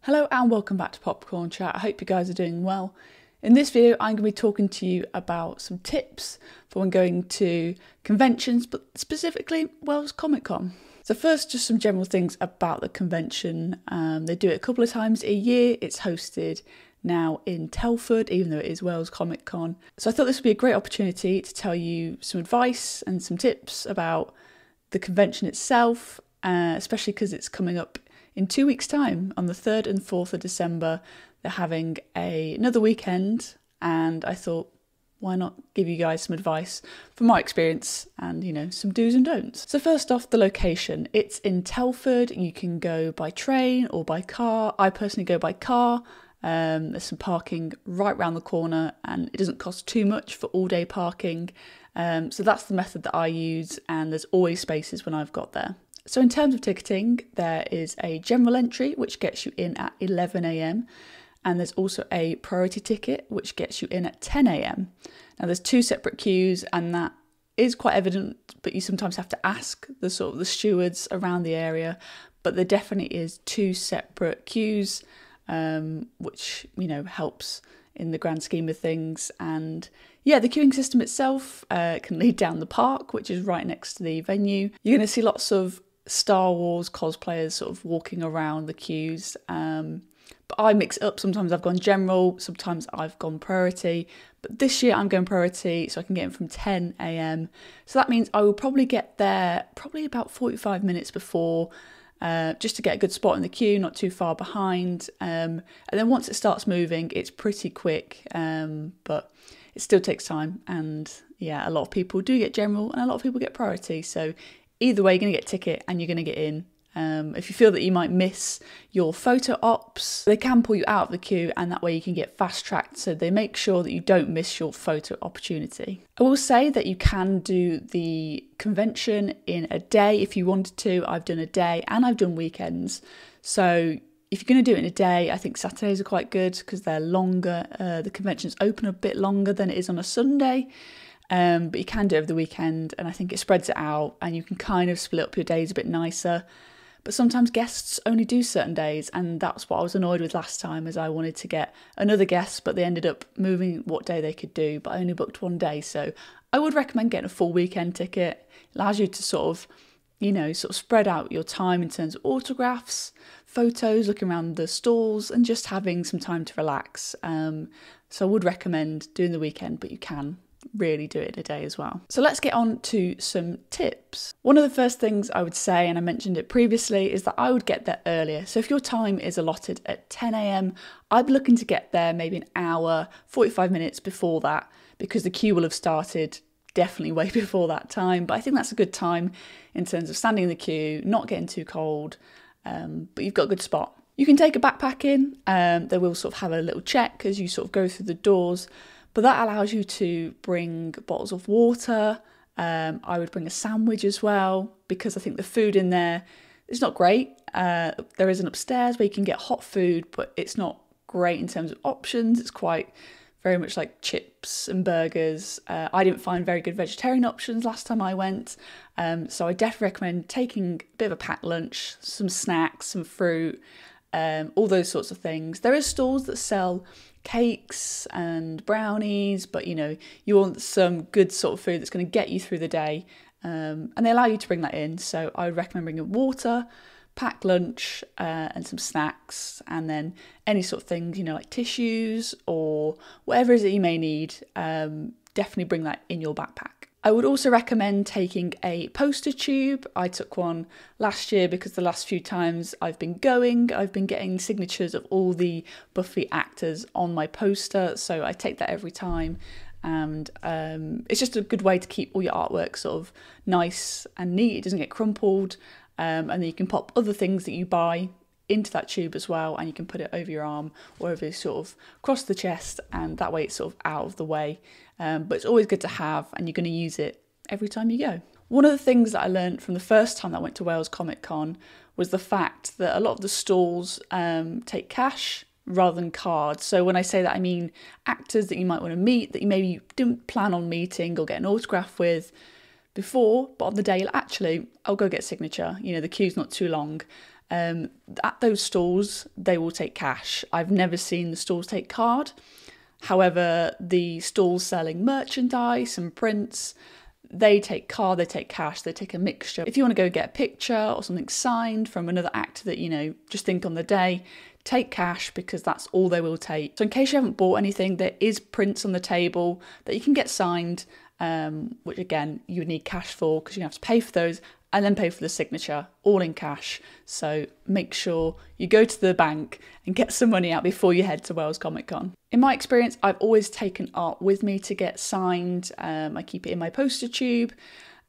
Hello and welcome back to Popcorn Chat. I hope you guys are doing well. In this video, I'm going to be talking to you about some tips for when going to conventions, but specifically Wales Comic Con. So first, just some general things about the convention. They do it a couple of times a year. It's hosted now in Telford, even though it is Wales Comic Con. So I thought this would be a great opportunity to tell you some advice and some tips about the convention itself, especially because it's coming up in 2 weeks' time, on the 3rd and 4th of December. They're having another weekend, and I thought, why not give you guys some advice from my experience and, some do's and don'ts. So first off, the location. It's in Telford. You can go by train or by car. I personally go by car. There's some parking right round the corner, and it doesn't cost too much for all-day parking. So that's the method that I use, and there's always spaces when I've got there. So in terms of ticketing, there is a general entry, which gets you in at 11 a.m. And there's also a priority ticket, which gets you in at 10 a.m. Now there's two separate queues, and that is quite evident, but you sometimes have to ask the stewards around the area. But there definitely is two separate queues, which, helps in the grand scheme of things. And yeah, the queuing system itself can lead down the park, which is right next to the venue. You're going to see lots of Star Wars cosplayers sort of walking around the queues. But I mix it up. Sometimes I've gone general, sometimes I've gone priority. But this year I'm going priority, so I can get in from 10 a.m. So that means I will probably get there about 45 minutes before, just to get a good spot in the queue, not too far behind. And then once it starts moving, it's pretty quick, but it still takes time. And yeah, a lot of people do get general and a lot of people get priority. So either way, you're going to get a ticket and you're going to get in. If you feel that you might miss your photo ops, they can pull you out of the queue, and that way you can get fast tracked, so they make sure that you don't miss your photo opportunity. I will say that you can do the convention in a day if you wanted to. I've done a day and I've done weekends. So if you're going to do it in a day, I think Saturdays are quite good because they're longer. The conventions open a bit longer than it is on a Sunday. But you can do it over the weekend, and I think it spreads it out and you can kind of split up your days a bit nicer. But sometimes guests only do certain days, and that's what I was annoyed with last time, as I wanted to get another guest, but they ended up moving what day they could do, but I only booked one day. So I would recommend getting a full weekend ticket. It allows you to sort of spread out your time in terms of autographs, photos, looking around the stalls, and just having some time to relax. So I would recommend doing the weekend, but you can really do it in a day as well. So let's get on to some tips. One of the first things I would say, and I mentioned it previously, is that I would get there earlier. So if your time is allotted at 10 a.m, I'd be looking to get there maybe an hour, 45 minutes before that, because the queue will have started definitely way before that time. But I think that's a good time in terms of standing in the queue, not getting too cold, but you've got a good spot. You can take a backpack in. They will sort of have a little check as you sort of go through the doors. But that allows you to bring bottles of water. I would bring a sandwich as well, because I think the food in there is not great. There is an upstairs where you can get hot food, but it's not great in terms of options. It's quite very much like chips and burgers. I didn't find very good vegetarian options last time I went. So I definitely recommend taking a bit of a packed lunch, some snacks, some fruit, all those sorts of things. There are stalls that sell cakes and brownies, but you want some good sort of food that's going to get you through the day, and they allow you to bring that in. So I would recommend bringing water, packed lunch, and some snacks, and then any sort of things, like tissues or whatever it is that you may need. Definitely bring that in your backpack. I would also recommend taking a poster tube. I took one last year because the last few times I've been getting signatures of all the Buffy actors on my poster. So I take that every time. And it's just a good way to keep all your artwork sort of nice and neat. It doesn't get crumpled. And then you can pop other things that you buy into that tube as well, and you can put it over your arm or over sort of across the chest, and that way it's sort of out of the way. But it's always good to have, and you're going to use it every time you go. One of the things that I learned from the first time that I went to Wales Comic Con was the fact that a lot of the stalls take cash rather than cards. So when I say that, I mean actors that you might want to meet, that you maybe didn't plan on meeting or get an autograph with before, but on the day, I'll go get a signature. The queue's not too long. At those stalls, they will take cash. I've never seen the stalls take card. However, the stalls selling merchandise and prints, they take card, they take cash, they take a mixture. If you want to go get a picture or something signed from another actor that, you know, just think on the day, take cash, because that's all they will take. So in case you haven't bought anything, there is prints on the table that you can get signed, which again, you would need cash for, because you have to pay for those and then pay for the signature, all in cash. So make sure you go to the bank and get some money out before you head to Wales Comic Con. In my experience, I've always taken art with me to get signed. I keep it in my poster tube,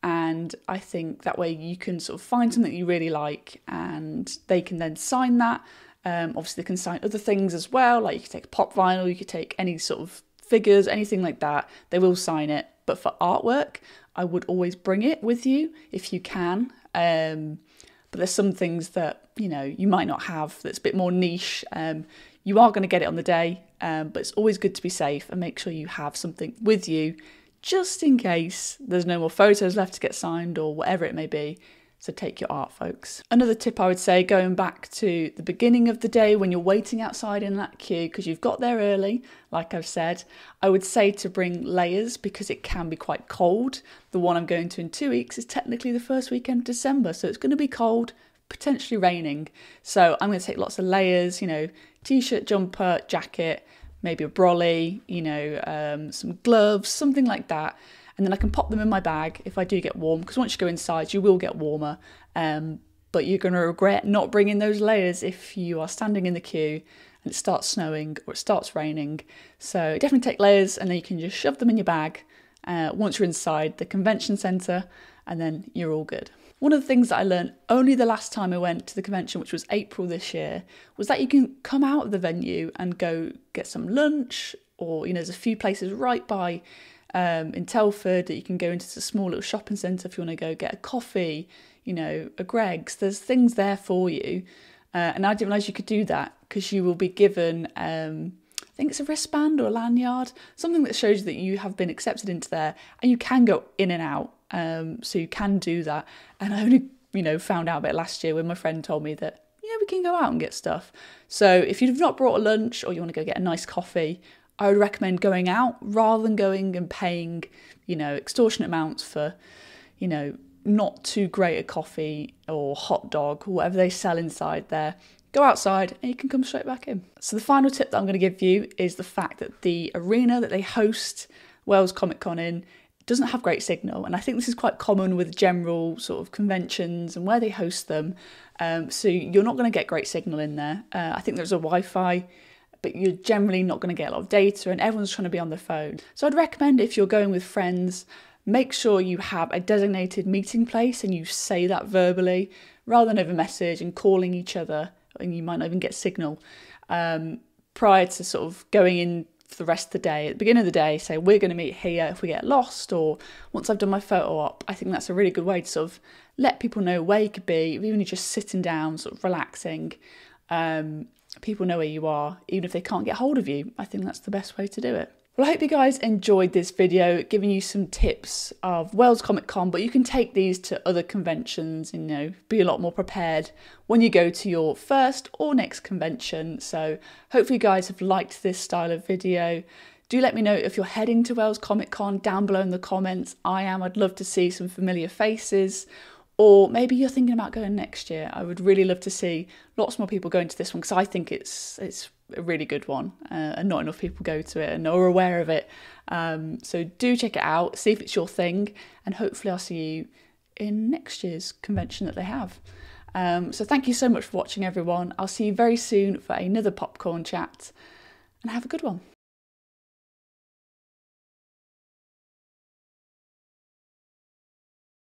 and I think that way you can sort of find something you really like and they can then sign that. Obviously they can sign other things as well, like you could take a pop vinyl, you could take any sort of figures, anything like that, they will sign it. But for artwork, I would always bring it with you if you can. But there's some things that, you know, you might not have that's a bit more niche. You are going to get it on the day, but it's always good to be safe and make sure you have something with you just in case there's no more photos left to get signed or whatever it may be. So take your art, folks. Another tip I would say, going back to the beginning of the day when you're waiting outside in that queue, because you've got there early, like I've said, I would say to bring layers because it can be quite cold. The one I'm going to in 2 weeks is technically the first weekend of December, so it's going to be cold, potentially raining. So I'm going to take lots of layers, you know, t-shirt, jumper, jacket, maybe a brolly, you know, some gloves, something like that. And then I can pop them in my bag if I do get warm, because once you go inside, you will get warmer. But you're going to regret not bringing those layers if you are standing in the queue and it starts snowing or it starts raining. So definitely take layers, and then you can just shove them in your bag once you're inside the convention centre, and then you're all good. One of the things that I learned only the last time I went to the convention, which was April this year, was that you can come out of the venue and go get some lunch, or, you know, there's a few places right by in Telford that you can go into a small little shopping centre if you want to go get a coffee, you know, a Greggs. There's things there for you. And I didn't realise you could do that, because you will be given, I think it's a wristband or a lanyard, something that shows that you have been accepted into there, and you can go in and out. So you can do that. And I only, you know, found out about it last year when my friend told me that, yeah, we can go out and get stuff. So if you've not brought a lunch or you want to go get a nice coffee, I would recommend going out rather than going and paying, you know, extortionate amounts for, you know, not too great a coffee or hot dog or whatever they sell inside there. Go outside and you can come straight back in. So the final tip that I'm going to give you is the fact that the arena that they host Wales Comic Con in doesn't have great signal. And I think this is quite common with general sort of conventions and where they host them. So you're not going to get great signal in there. I think there's a Wi-Fi, but you're generally not going to get a lot of data, and everyone's trying to be on their phone. So I'd recommend, if you're going with friends, make sure you have a designated meeting place and you say that verbally rather than over message and calling each other, and you might not even get signal. Prior to sort of going in for the rest of the day, at the beginning of the day, say we're going to meet here if we get lost, or once I've done my photo op. I think that's a really good way to sort of let people know where you could be, even if you're just sitting down, sort of relaxing. People know where you are, even if they can't get hold of you. I think that's the best way to do it. Well, I hope you guys enjoyed this video, giving you some tips of Wales Comic Con, but you can take these to other conventions and, you know, be a lot more prepared when you go to your first or next convention. So hopefully you guys have liked this style of video. Do let me know if you're heading to Wales Comic Con down below in the comments. I am. I'd love to see some familiar faces. Or maybe you're thinking about going next year. I would really love to see lots more people going to this one, because I think it's a really good one, and not enough people go to it and are aware of it. So do check it out, see if it's your thing, and hopefully I'll see you in next year's convention that they have. So thank you so much for watching, everyone. I'll see you very soon for another popcorn chat, and have a good one.